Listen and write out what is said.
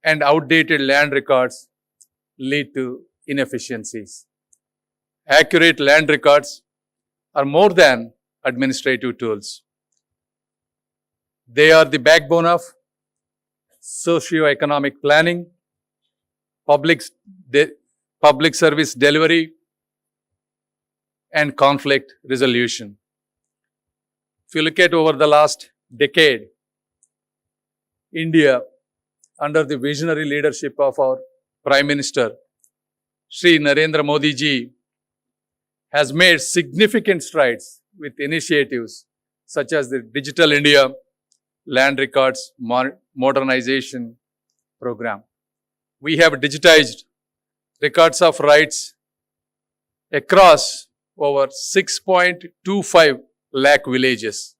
and outdated land records lead to inefficiencies. Accurate land records are more than administrative tools. They are the backbone of socio-economic planning, public service delivery, and conflict resolution. If you look at over the last decade, India, under the visionary leadership of our Prime Minister, Shri Narendra Modi ji, has made significant strides with initiatives such as the Digital India Land Records Modernization Program. We have digitized records of rights across over 6.25 lakh villages.